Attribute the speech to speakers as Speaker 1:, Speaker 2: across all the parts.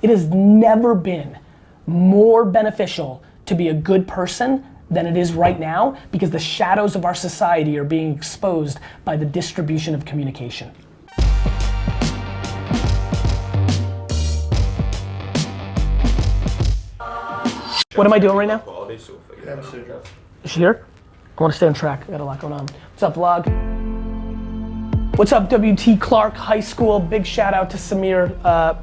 Speaker 1: It has never been more beneficial to be a good person than it is right now, because the shadows of our society are being exposed by the distribution of communication. What am I doing right now? Is she here? I want to stay on track. I got a lot going on. What's up, vlog? What's up, WT Clark High School? Big shout out to Samir.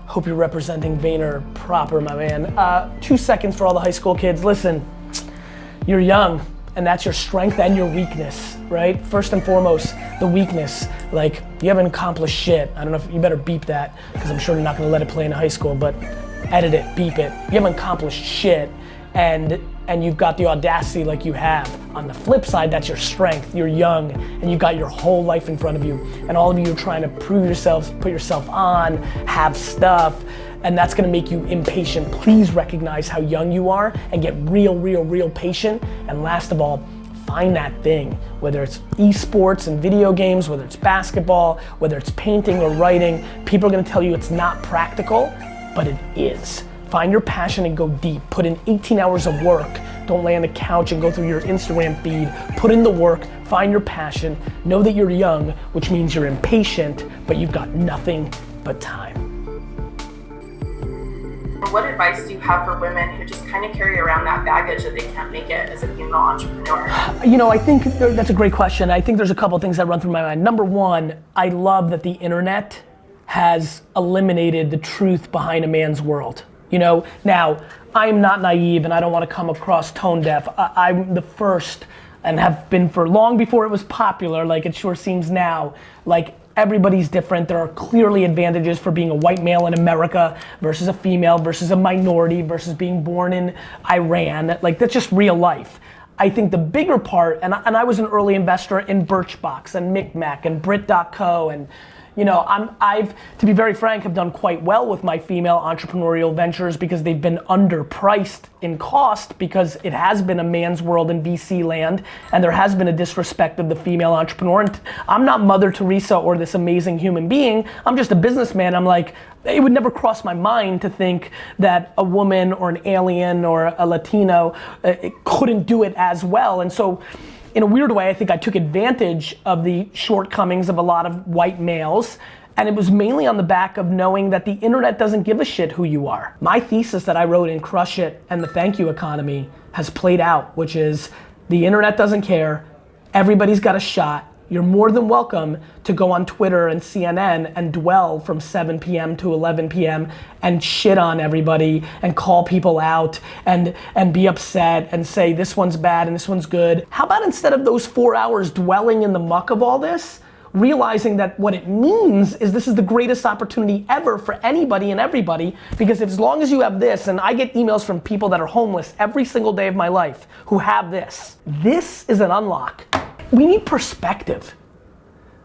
Speaker 1: Hope you're representing Vayner proper, my man. 2 seconds for all the high school kids. Listen, you're young, and that's your strength and your weakness, right? First and foremost, the weakness. Like, you haven't accomplished shit. I don't know if you better beep that, because I'm sure you're not gonna let it play in high school, but edit it, beep it. You haven't accomplished shit, and you've got the audacity like you have. On the flip side, that's your strength. You're young, and you've got your whole life in front of you, and all of you are trying to prove yourselves, put yourself on, have stuff, and that's gonna make you impatient. Please recognize how young you are and get real patient. And last of all, find that thing, whether it's esports and video games, whether it's basketball, whether it's painting or writing. People are gonna tell you it's not practical, but it is. Find your passion and go deep. Put in 18 hours of work. Don't lay on the couch and go through your Instagram feed. Put in the work, find your passion. Know that you're young, which means you're impatient, but you've got nothing but time.
Speaker 2: What advice do you have for women who just kind of carry around that baggage that they can't make it as a female entrepreneur?
Speaker 1: You know, I think that's a great question. I think there's a couple things that run through my mind. Number one, I love that the internet has eliminated the truth behind a man's world. You know, now, I'm not naive and I don't want to come across tone deaf. I'm the first, and have been for long before it was popular, like it sure seems now, like everybody's different. There are clearly advantages for being a white male in America versus a female versus a minority versus being born in Iran. Like, that's just real life. I think the bigger part, and I was an early investor in Birchbox and Micmac and Brit.co, and you know, I've, to be very frank, have done quite well with my female entrepreneurial ventures because they've been underpriced in cost, because it has been a man's world in VC land, and there has been a disrespect of the female entrepreneur. And I'm not Mother Teresa or this amazing human being. I'm just a businessman. I'm like, it would never cross my mind to think that a woman or an alien or a Latino couldn't do it as well. And so, in a weird way, I think I took advantage of the shortcomings of a lot of white males, and it was mainly on the back of knowing that the internet doesn't give a shit who you are. My thesis that I wrote in Crush It and the Thank You Economy has played out, which is the internet doesn't care, everybody's got a shot. You're more than welcome to go on Twitter and CNN and dwell from 7 p.m. to 11 p.m. and shit on everybody and call people out and be upset and say this one's bad and this one's good. How about instead of those 4 hours dwelling in the muck of all this, realizing that what it means is this is the greatest opportunity ever for anybody and everybody, because as long as you have this, and I get emails from people that are homeless every single day of my life who have this. This is an unlock. We need perspective.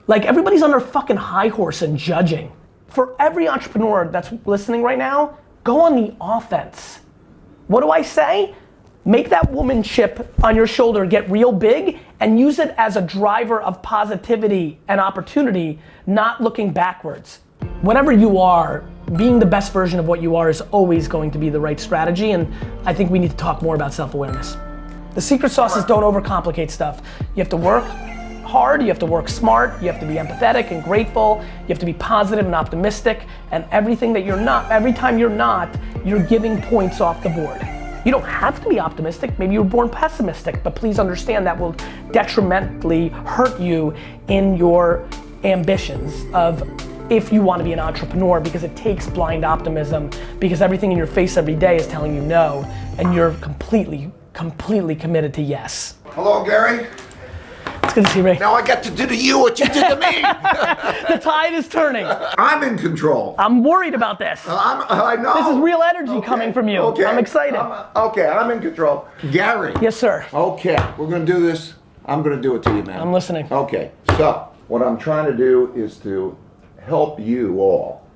Speaker 1: Like, everybody's on their fucking high horse and judging. For every entrepreneur that's listening right now, go on the offense. What do I say? Make that woman chip on your shoulder get real big and use it as a driver of positivity and opportunity, not looking backwards. Whatever you are, being the best version of what you are is always going to be the right strategy, and I think we need to talk more about self-awareness. The secret sauce is don't overcomplicate stuff. You have to work hard, you have to work smart, you have to be empathetic and grateful, you have to be positive and optimistic, and everything that you're not, every time you're not, you're giving points off the board. You don't have to be optimistic, maybe you were born pessimistic, but please understand that will detrimentally hurt you in your ambitions of if you want to be an entrepreneur, because it takes blind optimism, because everything in your face every day is telling you no, and you're completely committed to yes.
Speaker 3: Hello, Gary.
Speaker 1: It's good to see you, Ray.
Speaker 3: Now I get to do to you what you did to me.
Speaker 1: The tide is turning.
Speaker 3: I'm in control.
Speaker 1: I'm worried about this.
Speaker 3: I know.
Speaker 1: This is real energy coming from you.
Speaker 3: Okay.
Speaker 1: I'm excited.
Speaker 3: I'm in control. Gary.
Speaker 1: Yes, sir.
Speaker 3: Okay, we're gonna do this. I'm gonna do it to you, man.
Speaker 1: I'm listening.
Speaker 3: Okay, so what I'm trying to do is to help you all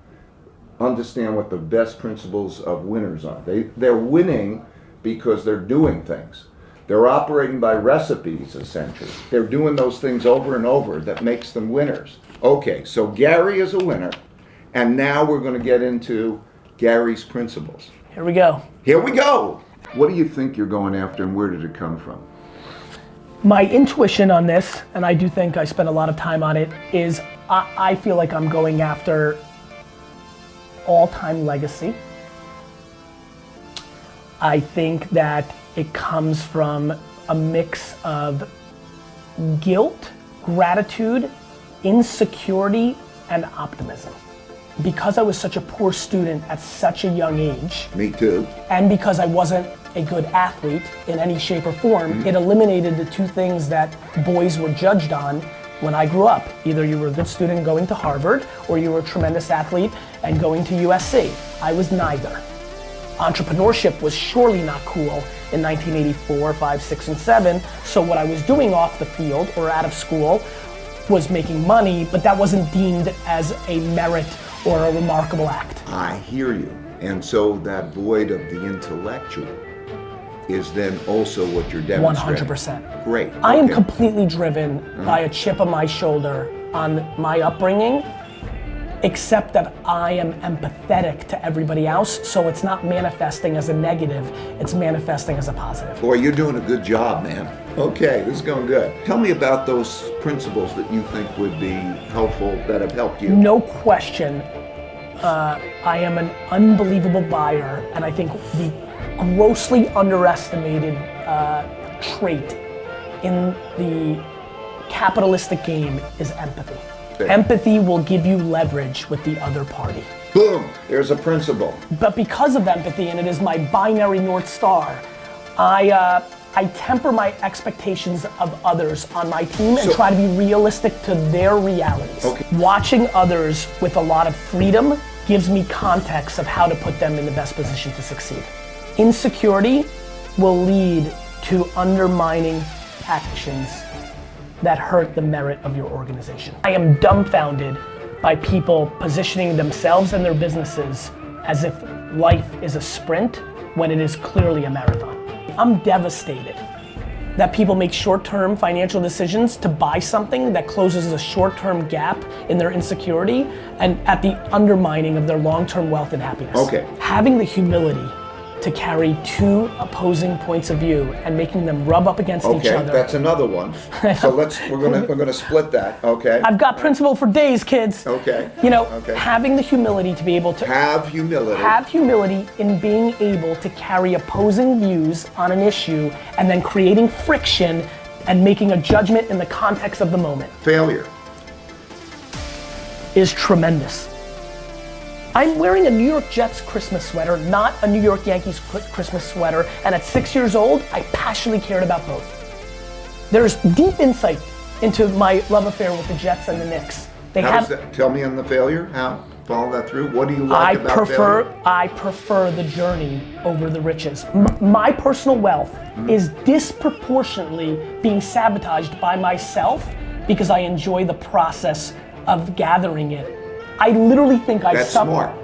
Speaker 3: understand what the best principles of winners are. They're winning because they're doing things. They're operating by recipes, essentially. They're doing those things over and over that makes them winners. Okay, so Gary is a winner, and now we're going to get into Gary's principles.
Speaker 1: Here we go.
Speaker 3: Here we go. What do you think you're going after, and where did it come from?
Speaker 1: My intuition on this, and I do think I spent a lot of time on it, is I feel like I'm going after all-time legacy. I think that it comes from a mix of guilt, gratitude, insecurity, and optimism. Because I was such a poor student at such a young age.
Speaker 3: Me too.
Speaker 1: And because I wasn't a good athlete in any shape or form, it eliminated the two things that boys were judged on when I grew up. Either you were a good student going to Harvard, or you were a tremendous athlete and going to USC. I was neither. Entrepreneurship was surely not cool in 1984, 5, 6, and 7. So what I was doing off the field or out of school was making money, but that wasn't deemed as a merit or a remarkable act.
Speaker 3: I hear you. And so that void of the intellectual is then also what you're demonstrating.
Speaker 1: 100%.
Speaker 3: Great.
Speaker 1: I am
Speaker 3: Okay.
Speaker 1: completely driven by a chip on my shoulder on my upbringing, except that I am empathetic to everybody else, so it's not manifesting as a negative, it's manifesting as a positive.
Speaker 3: Boy, you're doing a good job, man. Okay, this is going good. Tell me about those principles that you think would be helpful, that have helped you.
Speaker 1: No question, I am an unbelievable buyer, and I think the grossly underestimated trait in the capitalistic game is empathy.
Speaker 3: Okay.
Speaker 1: Empathy will give you leverage with the other party.
Speaker 3: Boom, there's a principle.
Speaker 1: But because of empathy, and it is my binary North Star, I temper my expectations of others on my team and try to be realistic to their realities.
Speaker 3: Okay.
Speaker 1: Watching others with a lot of freedom gives me context of how to put them in the best position to succeed. Insecurity will lead to undermining actions that hurt the merit of your organization. I am dumbfounded by people positioning themselves and their businesses as if life is a sprint when it is clearly a marathon. I'm devastated that people make short-term financial decisions to buy something that closes a short-term gap in their insecurity and at the undermining of their long-term wealth and happiness.
Speaker 3: Okay.
Speaker 1: Having the humility to carry two opposing points of view and making them rub up against each
Speaker 3: Okay,
Speaker 1: other.
Speaker 3: that's another one. So we're gonna split that. Okay.
Speaker 1: I've got principle for days, kids.
Speaker 3: Okay.
Speaker 1: You know,
Speaker 3: Okay.
Speaker 1: having the humility to be able to
Speaker 3: Have humility.
Speaker 1: have humility in being able to carry opposing views on an issue and then creating friction and making a judgment in the context of the moment
Speaker 3: Failure.
Speaker 1: is tremendous. I'm wearing a New York Jets Christmas sweater, not a New York Yankees Christmas sweater, and at 6 years old, I passionately cared about both. There's deep insight into my love affair with the Jets and the Knicks.
Speaker 3: How does that, tell me on the failure, how, follow that through. What do you like about failure?
Speaker 1: I prefer the journey over the riches. My personal wealth is disproportionately being sabotaged by myself because I enjoy the process of gathering it. I literally think I
Speaker 3: That's
Speaker 1: suffer.
Speaker 3: smart.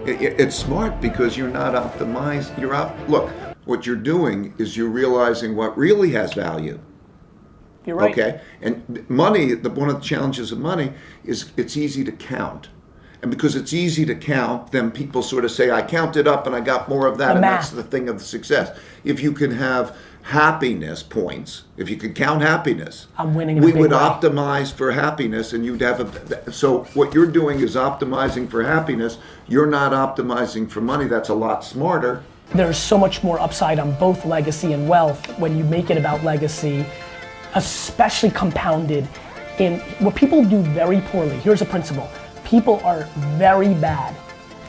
Speaker 3: It's smart because you're not optimized. Look, what you're doing is you're realizing what really has value.
Speaker 1: You're right.
Speaker 3: Okay, and money, one of the challenges of money is it's easy to count. And because it's easy to count, then people sort of say, I counted up and I got more of that, and that's the thing of success. If you can have happiness points, if you could count happiness,
Speaker 1: I'm winning in a
Speaker 3: we
Speaker 1: big
Speaker 3: would
Speaker 1: way.
Speaker 3: optimize for happiness, and you'd have so what you're doing is optimizing for happiness. You're not optimizing for money. That's a lot smarter.
Speaker 1: There's so much more upside on both legacy and wealth when you make it about legacy, especially compounded in what people do very poorly. Here's a principle. People are very bad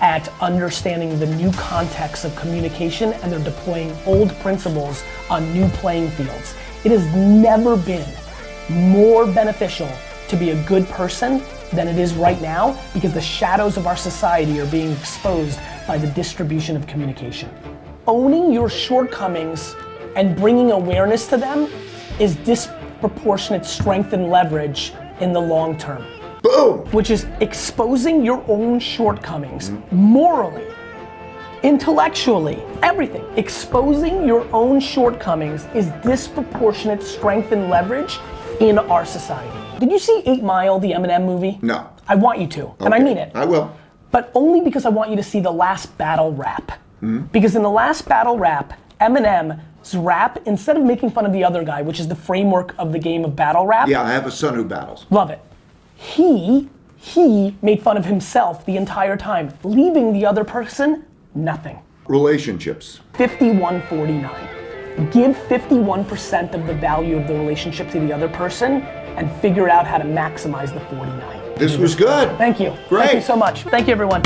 Speaker 1: at understanding the new context of communication, and they're deploying old principles on new playing fields. It has never been more beneficial to be a good person than it is right now because the shadows of our society are being exposed by the distribution of communication. Owning your shortcomings and bringing awareness to them is disproportionate strength and leverage in the long term.
Speaker 3: Boom!
Speaker 1: Which is exposing your own shortcomings morally, intellectually, everything. Exposing your own shortcomings is disproportionate strength and leverage in our society. Did you see 8 Mile, the Eminem movie?
Speaker 3: No.
Speaker 1: I want you to, and I
Speaker 3: Okay.
Speaker 1: mean it.
Speaker 3: I will.
Speaker 1: but only because I want you to see the last battle rap. Because in the last battle rap, Eminem's rap, instead of making fun of the other guy, which is the framework of the game of battle rap.
Speaker 3: Yeah, I have a son who battles.
Speaker 1: Love it. He made fun of himself the entire time, leaving the other person nothing.
Speaker 3: Relationships.
Speaker 1: 51-49. Give 51% of the value of the relationship to the other person and figure out how to maximize the 49.
Speaker 3: This was good.
Speaker 1: Thank you.
Speaker 3: Great.
Speaker 1: Thank you so much. Thank you, everyone.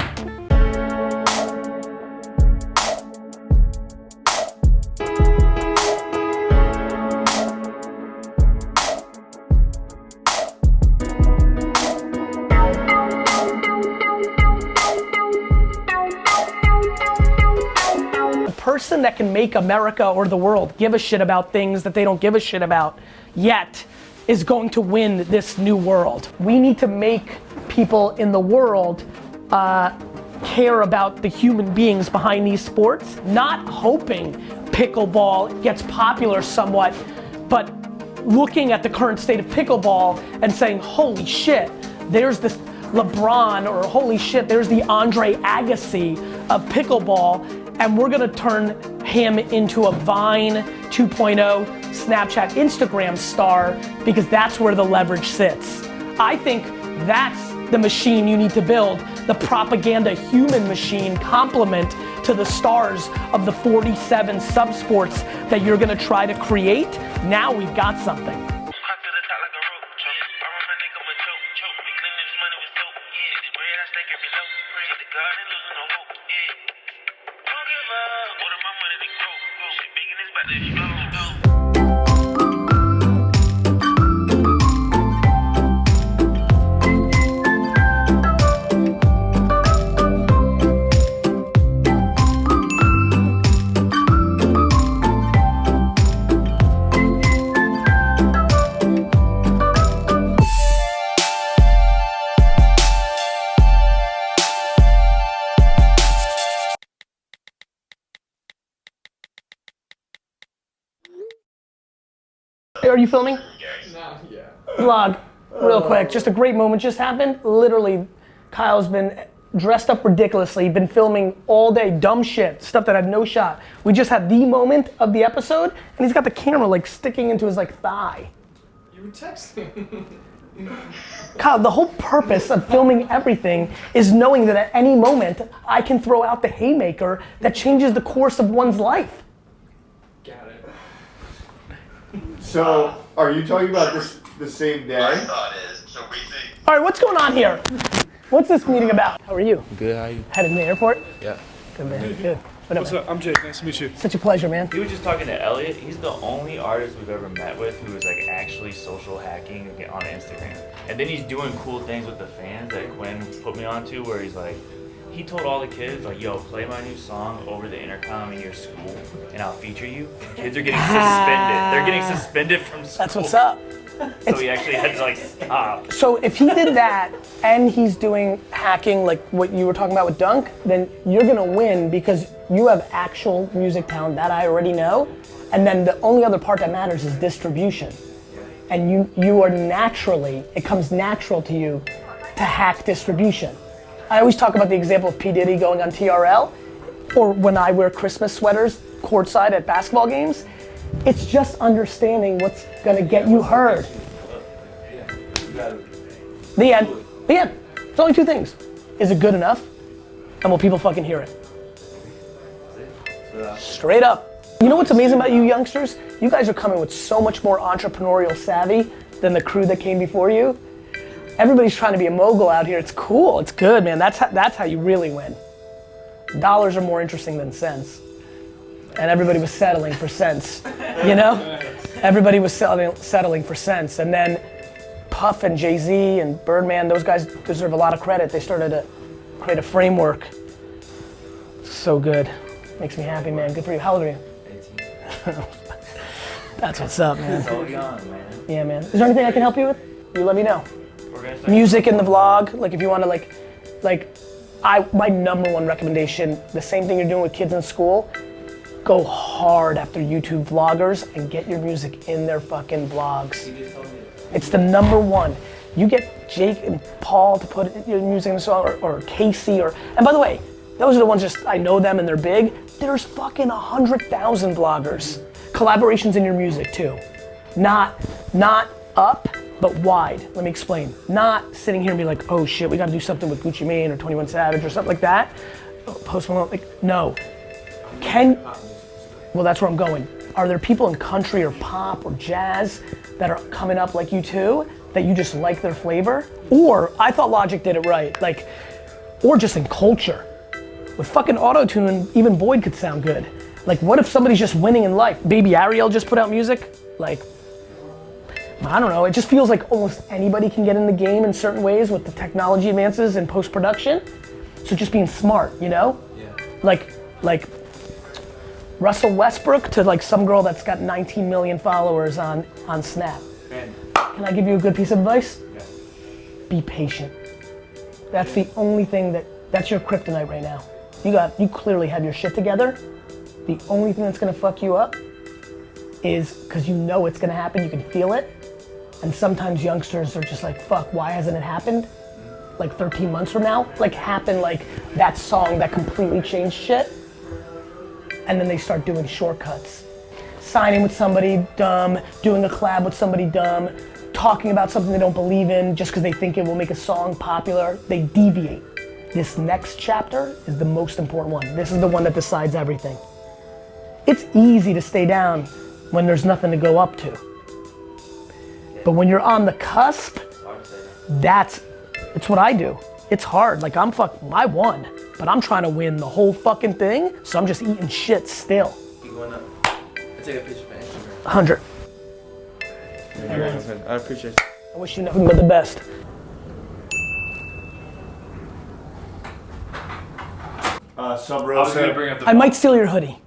Speaker 1: Person that can make America or the world give a shit about things that they don't give a shit about yet is going to win this new world. We need to make people in the world care about the human beings behind these sports, not hoping pickleball gets popular somewhat, but looking at the current state of pickleball and saying, holy shit, there's this LeBron, or holy shit, there's the Andre Agassi of pickleball, and we're gonna turn him into a Vine 2.0 Snapchat Instagram star because that's where the leverage sits. I think that's the machine you need to build, the propaganda human machine complement to the stars of the 47 subsports that you're gonna try to create. Now we've got something. Are you filming?
Speaker 4: No, yeah.
Speaker 1: Vlog, real quick, just a great moment just happened. Literally, Kyle's been dressed up ridiculously, been filming all day, dumb shit, stuff that had no shot. We just had the moment of the episode, and he's got the camera like sticking into his like thigh.
Speaker 4: You were texting.
Speaker 1: Kyle, the whole purpose of filming everything is knowing that at any moment, I can throw out the haymaker that changes the course of one's life.
Speaker 4: Got it.
Speaker 5: So, are you talking about this the same day?
Speaker 6: My thought is, so we think.
Speaker 1: All right, what's going on here? What's this meeting about? How are you?
Speaker 7: Good, how you?
Speaker 1: Headed to the airport?
Speaker 7: Yeah.
Speaker 1: Good, man, good. What up,
Speaker 8: What's
Speaker 1: man?
Speaker 8: up? I'm Jake. Nice to meet you.
Speaker 1: Such a pleasure, man.
Speaker 7: He was just talking to Elliot. He's the only artist we've ever met with who is like actually social hacking on Instagram. And then he's doing cool things with the fans that Quinn put me onto, where he's like, he told all the kids, like, yo, play my new song over the intercom in your school and I'll feature you. Kids are getting suspended. They're getting suspended from school.
Speaker 1: That's what's up.
Speaker 7: So he actually had to like stop.
Speaker 1: So if he did that and he's doing hacking like what you were talking about with Dunk, then you're gonna win because you have actual music talent that I already know. And then the only other part that matters is distribution. And you are naturally, it comes natural to you to hack distribution. I always talk about the example of P. Diddy going on TRL, or when I wear Christmas sweaters courtside at basketball games. It's just understanding what's gonna get you heard. The end. The end. There's only two things. Is it good enough? And will people fucking hear it? Straight up. You know what's amazing about you youngsters? You guys are coming with so much more entrepreneurial savvy than the crew that came before you. Everybody's trying to be a mogul out here. It's cool. It's good, man. That's how you really win. Dollars are more interesting than cents. And everybody was settling for cents, you know? Everybody was settling for cents. And then Puff and Jay-Z and Birdman, those guys deserve a lot of credit. They started to create a framework. So good. Makes me happy, man. Good for you. How old are you?
Speaker 7: 18.
Speaker 1: That's what's up, man.
Speaker 7: So young, man.
Speaker 1: Yeah, man. Is there anything I can help you with? You let me know.
Speaker 7: We're gonna start
Speaker 1: Music in the vlog, like if you want to my number one recommendation, the same thing you're doing with kids in school, go hard after YouTube vloggers and get your music in their fucking vlogs. It's the number one. You get Jake and Paul to put your music in a song, or Casey, and by the way, those are the ones just, I know them and they're big. There's fucking 100,000 bloggers. Collaborations in your music too. Not up, but wide. Let me explain. Not sitting here and be like, oh shit, we gotta do something with Gucci Mane or 21 Savage or something like that. Post Malone, like, no. Well, that's where I'm going. Are there people in country or pop or jazz that are coming up like you too, that you just like their flavor? Or, I thought Logic did it right, like, or just in culture. With fucking auto-tune, even Boyd could sound good. Like, what if somebody's just winning in life? Baby Ariel just put out music, like, I don't know, it just feels like almost anybody can get in the game in certain ways with the technology advances in post-production. So just being smart, you know? Yeah. Like Russell Westbrook to like some girl that's got 19 million followers on Snap. Man. Can I give you a good piece of advice? Yeah. Be patient. That's the only thing that's your kryptonite right now. You clearly have your shit together. The only thing that's gonna fuck you up is because you know it's gonna happen, you can feel it. And sometimes youngsters are just like, fuck, why hasn't it happened? Like 13 months from now? Like happened like that song that completely changed shit. And then they start doing shortcuts. Signing with somebody dumb, doing a collab with somebody dumb, talking about something they don't believe in just because they think it will make a song popular. They deviate. This next chapter is the most important one. This is the one that decides everything. It's easy to stay down when there's nothing to go up to. But when you're on the cusp, it's what I do. It's hard, like I won, but I'm trying to win the whole fucking thing, so I'm just eating shit still.
Speaker 8: Keep going up. Let's take a picture for Instagram.
Speaker 1: 100.
Speaker 8: I appreciate it.
Speaker 1: I wish you nothing but the best.
Speaker 5: Sub-Row said,
Speaker 1: I might steal your hoodie,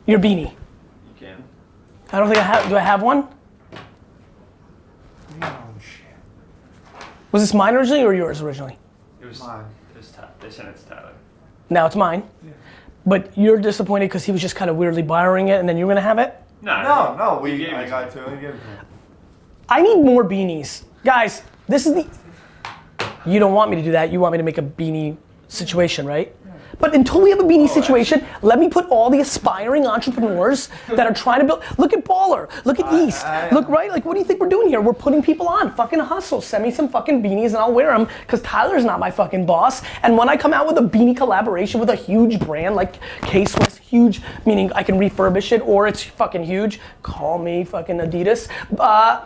Speaker 1: your beanie.
Speaker 8: You can.
Speaker 1: I don't think I have, do I have one? Was this mine originally or yours originally?
Speaker 7: It was mine. They sent it to Tyler.
Speaker 1: Now it's mine. Yeah. But you're disappointed because he was just kind of weirdly borrowing it and then you're gonna have it?
Speaker 5: No, I got to. He gave it to me.
Speaker 1: I need more beanies. Guys, this is the, you don't want me to do that. You want me to make a beanie situation, right? But until we have a beanie situation, let me put all the aspiring entrepreneurs that are trying to build, look at Baller, look at East, look, right? Like, what do you think we're doing here? We're putting people on, fucking hustle. Send me some fucking beanies and I'll wear them because Tyler's not my fucking boss. And when I come out with a beanie collaboration with a huge brand like K-Swiss, huge, meaning I can refurbish it or it's fucking huge, call me fucking Adidas.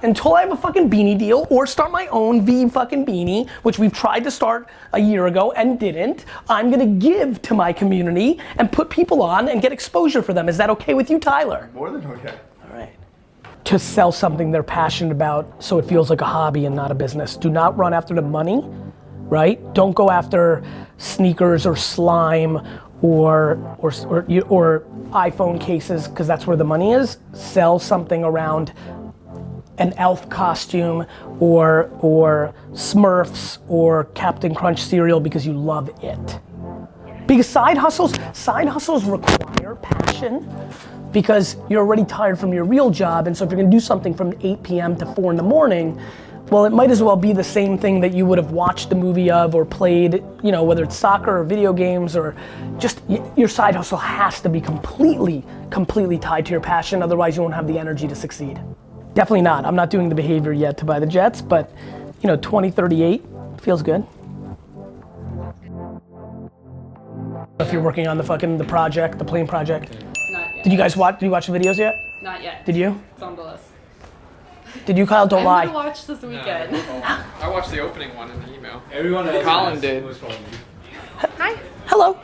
Speaker 1: Until I have a fucking beanie deal or start my own V fucking beanie, which we've tried to start a year ago and didn't, I'm gonna give to my community and put people on and get exposure for them. Is that okay with you, Tyler?
Speaker 5: More than okay.
Speaker 1: All right. To sell something they're passionate about so it feels like a hobby and not a business. Do not run after the money, right? Don't go after sneakers or slime or iPhone cases because that's where the money is. Sell something around an elf costume or Smurfs or Captain Crunch cereal because you love it. Because side hustles require passion because you're already tired from your real job, and so if you're gonna do something from 8 p.m. to 4 in the morning, well, it might as well be the same thing that you would have watched the movie of or played, you know, whether it's soccer or video games or just your side hustle has to be completely tied to your passion, otherwise you won't have the energy to succeed. Definitely not. I'm not doing the behavior yet to buy the jets, but you know, 2038 feels good. If you're working on the project, the plane project.
Speaker 9: Not yet.
Speaker 1: Did you watch the videos yet?
Speaker 9: Not yet.
Speaker 1: Did you?
Speaker 9: It's on the list.
Speaker 1: Did you, Kyle? Don't lie.
Speaker 9: I'm gonna watch this weekend.
Speaker 4: I watched the opening one in the email.
Speaker 8: Everyone else
Speaker 4: Colin did.
Speaker 1: Hi. Hello.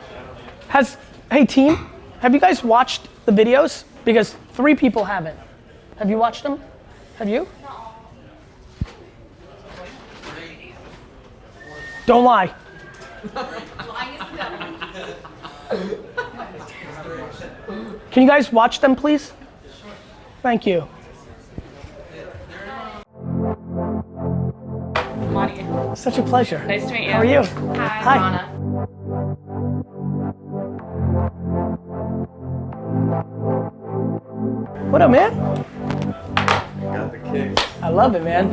Speaker 1: Hey team, have you guys watched the videos? Because 3 people haven't. Have you watched them? Have you? No. Don't lie. Can you guys watch them, please? Thank you.
Speaker 9: Monty.
Speaker 1: Such a pleasure.
Speaker 9: Nice to meet you.
Speaker 1: How are you?
Speaker 9: Hi. Rana.
Speaker 1: What up, man?
Speaker 5: Got the kicks.
Speaker 1: I love it, man.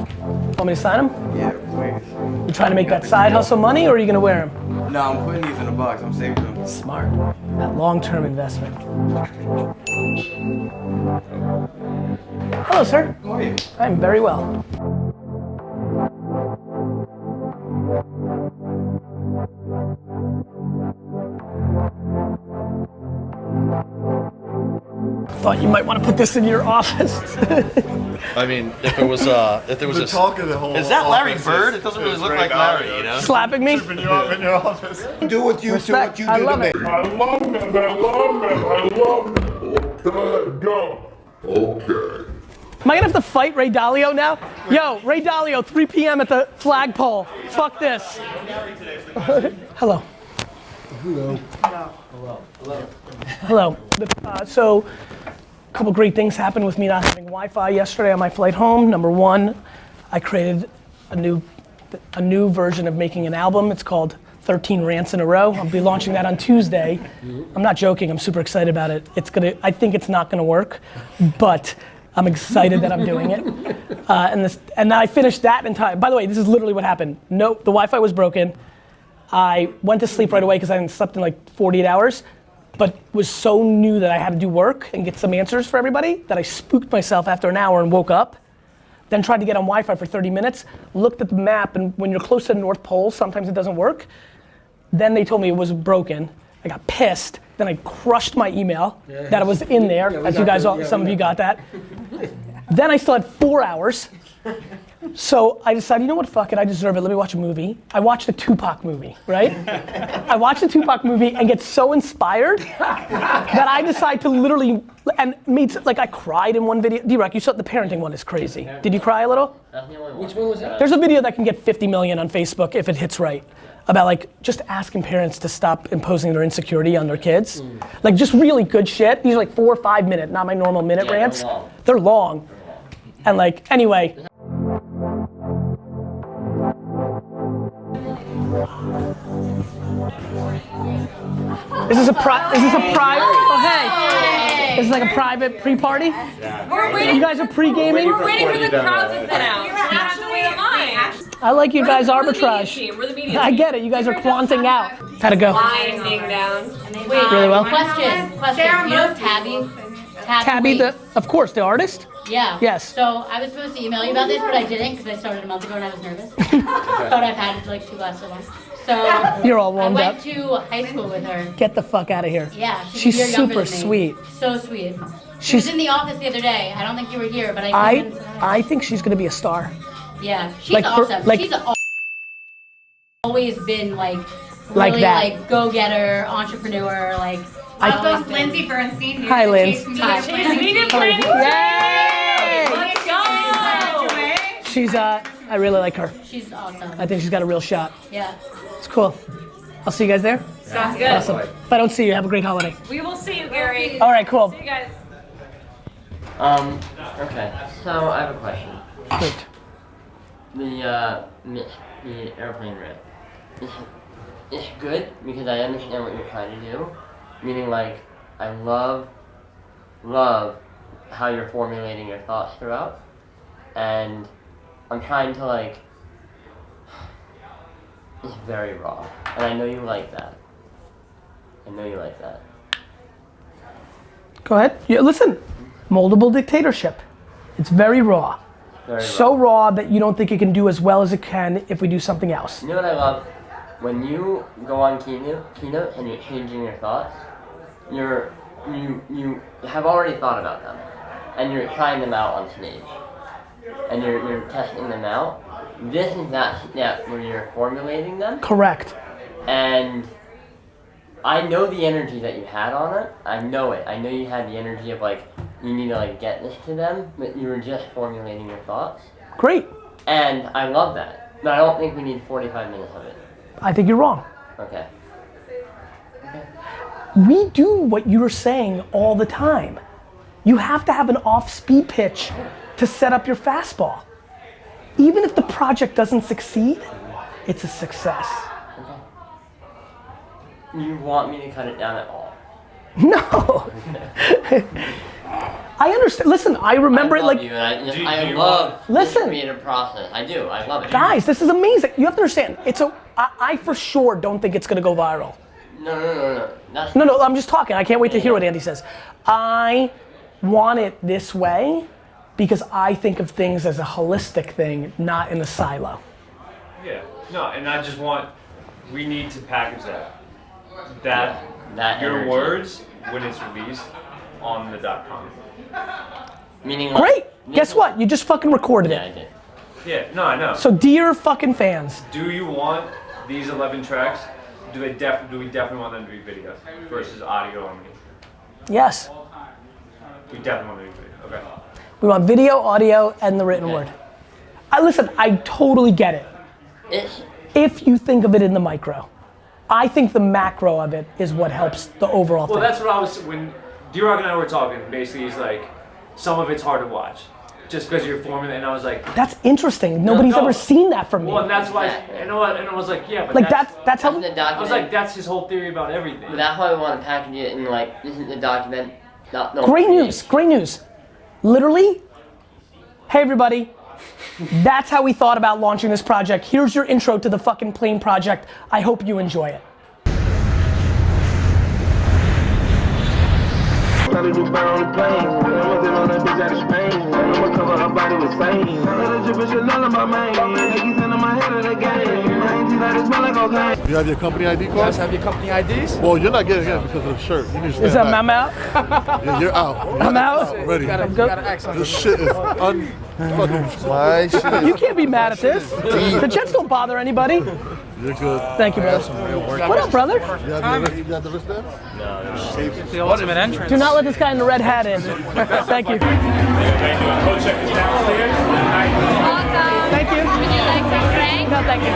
Speaker 1: Want me to sign them?
Speaker 8: Yeah, please.
Speaker 1: You trying to make that side hustle money, or are you gonna wear them?
Speaker 8: No, I'm putting these in a box. I'm saving them.
Speaker 1: Smart. That long-term investment. Hello, sir.
Speaker 8: How are you?
Speaker 1: I'm very well. Thought you might want to put this in your office.
Speaker 10: I mean, if it was a
Speaker 5: talk of the whole
Speaker 10: is that Larry
Speaker 5: office
Speaker 10: Bird?
Speaker 5: is-
Speaker 10: It doesn't really
Speaker 5: is
Speaker 10: look
Speaker 5: Ray
Speaker 10: like
Speaker 5: Dalio.
Speaker 10: Larry, you know.
Speaker 1: Slapping me?
Speaker 5: Keeping you up in your office.
Speaker 3: Do what you
Speaker 1: Respect. I love it.
Speaker 11: I love it. I love it. I love it. Go. Okay.
Speaker 1: Am I gonna have to fight Ray Dalio now? Yo, Ray Dalio, 3 p.m. at the flagpole. Fuck this. Hello. Hello. So, a couple great things happened with me not having Wi-Fi yesterday on my flight home. Number one, I created a new version of making an album. It's called 13 Rants in a Row. I'll be launching that on Tuesday. I'm not joking. I'm super excited about it. I think it's not gonna work, but I'm excited that I'm doing it. And I finished that in time. By the way, this is literally what happened. No, the Wi-Fi was broken. I went to sleep right away because I hadn't slept in like 48 hours, but was so new that I had to do work and get some answers for everybody that I spooked myself after an hour and woke up. Then tried to get on Wi-Fi for 30 minutes, looked at the map, and when you're close to the North Pole, sometimes it doesn't work. Then they told me it was broken. I got pissed. Then I crushed my email that it was in there, as you guys all, some of you got that. Then I still had 4 hours. So I decided, you know what, fuck it, I deserve it, let me watch a movie. I watched a Tupac movie, right? I watched a Tupac movie and get so inspired that I decide to literally, and like I cried in one video. D-Rock, you saw the parenting one is crazy. Did you cry a little?
Speaker 8: Which one was that?
Speaker 1: There's a video that can get 50 million on Facebook if it hits right. About like just asking parents to stop imposing their insecurity on their kids. Like just really good shit. These are like 4 or 5 minute, not my normal minute rants. They're long. And like, anyway. Is this a private, oh hey. This is like a private pre-party?
Speaker 9: We're waiting.
Speaker 1: You guys are pre-gaming?
Speaker 9: We're waiting for the crowd to thin out. We're actually wait in line.
Speaker 1: I like you guys
Speaker 9: We're the media
Speaker 1: arbitrage.
Speaker 9: team. We're the media
Speaker 1: I
Speaker 9: team.
Speaker 1: get it, you guys are quanting out. How'd it go?
Speaker 9: Winding down.
Speaker 12: Wait,
Speaker 1: Really well?
Speaker 12: Question. You know Tabby?
Speaker 1: Tabby, of course, the artist?
Speaker 12: Yeah.
Speaker 1: Yes.
Speaker 12: So I was supposed to email you about this, but I didn't because I started a month ago and I was nervous. Thought I've had like 2 glasses of wine. So
Speaker 1: You're all warmed
Speaker 12: I
Speaker 1: up.
Speaker 12: went to high school with her.
Speaker 1: Get the fuck out of here.
Speaker 12: Yeah.
Speaker 1: She's
Speaker 12: a year younger
Speaker 1: super
Speaker 12: than me.
Speaker 1: sweet.
Speaker 12: So sweet. She was in the office the other day. I don't think you were here, but I came in tonight.
Speaker 1: I think she's gonna be a star.
Speaker 12: Yeah. She's
Speaker 1: like for-
Speaker 12: awesome.
Speaker 1: like-
Speaker 12: She's always been like
Speaker 1: Like
Speaker 12: really
Speaker 1: that.
Speaker 12: like go-getter, entrepreneur, like
Speaker 9: I was Lindsay Bernstein.
Speaker 1: Hi, Linz.
Speaker 9: Yay! Let's go!
Speaker 1: She's I really like her.
Speaker 12: she's awesome.
Speaker 1: I think she's got a real shot.
Speaker 12: Yeah.
Speaker 1: It's cool. I'll see you guys there.
Speaker 9: Sounds good.
Speaker 1: Awesome. If I don't see you, have a great holiday.
Speaker 9: We will see you, Gary.
Speaker 1: All right, cool.
Speaker 9: See you guys.
Speaker 8: Okay. So I have a question.
Speaker 1: Great.
Speaker 8: The airplane rip. It's good because I understand what you're trying to do. Meaning like, I love how you're formulating your thoughts throughout. And I'm trying to like, it's very raw. And I know you like that.
Speaker 1: Go ahead. Yeah, listen, moldable dictatorship. It's very raw.
Speaker 8: Very
Speaker 1: So raw that you don't think it can do as well as it can if we do something else.
Speaker 8: You know what I love? When you go on keynote and you're changing your thoughts, you have already thought about them, and you're trying them out on stage, and you're testing them out. This is that step where you're formulating them.
Speaker 1: Correct.
Speaker 8: And I know the energy that you had on it. I know it. I know you had the energy of like, you need to like get this to them, but you were just formulating your thoughts.
Speaker 1: Great.
Speaker 8: And I love that. But I don't think we need 45 minutes of it.
Speaker 1: I think you're wrong.
Speaker 8: Okay.
Speaker 1: We do what you're saying all the time. You have to have an off-speed pitch to set up your fastball. Even if the project doesn't succeed, it's a success.
Speaker 8: You want me to cut it down at all?
Speaker 1: No. I understand. Listen, I remember
Speaker 8: I
Speaker 1: it
Speaker 8: love
Speaker 1: like.
Speaker 8: you, and I love
Speaker 1: Listen.
Speaker 8: the creative process. I do. I love it.
Speaker 1: Guys, this is amazing. You have to understand. I for sure don't think it's gonna go viral. No. I'm just talking. I can't wait to hear what Andy says. I want it this way because I think of things as a holistic thing, not in a silo.
Speaker 13: Yeah. No, and I just want. We need to package that. That your
Speaker 8: energy.
Speaker 13: words when it's released on the .com.
Speaker 8: Meaning.
Speaker 1: Great. Guess what? You just fucking recorded it.
Speaker 8: Yeah, I did.
Speaker 13: Yeah. No, I know.
Speaker 1: So dear fucking fans.
Speaker 13: Do you want these 11 tracks? Do we definitely want them to be videos versus audio only?
Speaker 1: Yes.
Speaker 13: We definitely want them to be video. Okay.
Speaker 1: We want video, audio, and the written word. Listen, I totally get it. If you think of it in the micro. I think the macro of it is what helps the overall thing.
Speaker 13: Well, that's what I was, when D-Rock and I were talking, basically he's like, some of it's hard to watch. Just because you're forming it, and I was like...
Speaker 1: That's interesting. Nobody's ever seen that from me.
Speaker 13: Well, and that's why, and I was like, yeah, but
Speaker 1: like that's how...
Speaker 13: I was like, that's his whole theory about everything.
Speaker 8: But that's why we want to package it in like, this is the document.
Speaker 1: Great news. Literally, hey everybody, that's how we thought about launching this project. Here's your intro to the fucking plane project. I hope you enjoy it.
Speaker 5: You have your company ID card?
Speaker 10: You guys have your company IDs?
Speaker 5: Well, you're not getting it because of the shirt. You need to stand
Speaker 1: Is that
Speaker 5: back.
Speaker 1: I'm out?
Speaker 5: Yeah, you're out.
Speaker 1: I'm out?
Speaker 5: Already.
Speaker 1: Good.
Speaker 5: This shit is
Speaker 10: My shit.
Speaker 1: You can't be mad at this. The Jets don't bother anybody.
Speaker 5: You're good.
Speaker 1: Thank you, brother. What up, brother?
Speaker 5: You got the wristband?
Speaker 10: No. It's the ultimate entrance.
Speaker 1: Do not let this guy in the red hat in. Thank you. Thank you.
Speaker 9: Would you like some Crain?
Speaker 1: No, thank you.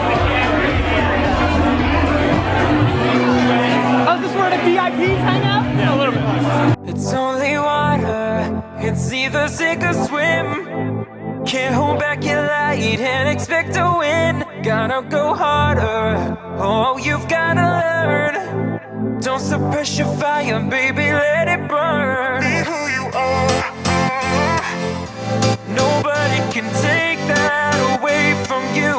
Speaker 1: Oh, is this where the VIPs hang out? Yeah, a little bit.
Speaker 14: It's only water, it's either sink or swim. Can't hold back your light and expect to win. Gotta go harder, oh, you've gotta learn. Don't suppress your fire, baby, let it burn. Be who you are. Nobody can take that away from you.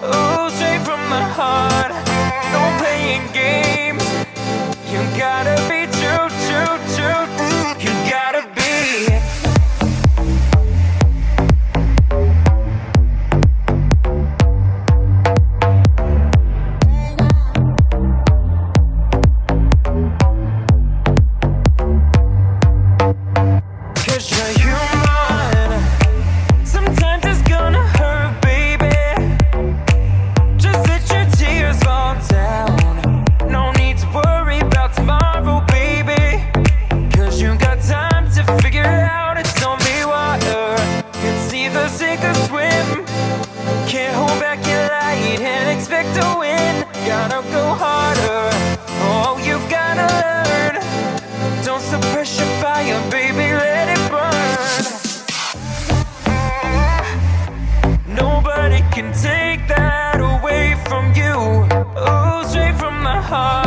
Speaker 14: Oh, straight from the heart. No playing games. You gotta be true. You gotta be. 'Cause you're human. Sometimes it's gonna hurt, baby. Just let your tears fall down. No need to worry about tomorrow, baby. 'Cause you got time to figure it out. It's only water. It's either sink or swim. Can't hold back your light and expect to win. Gotta go harder. Oh, you've gotta learn. Don't suppress your fire, baby, let it burn. Nobody can take that away from you. Oh, straight from the heart.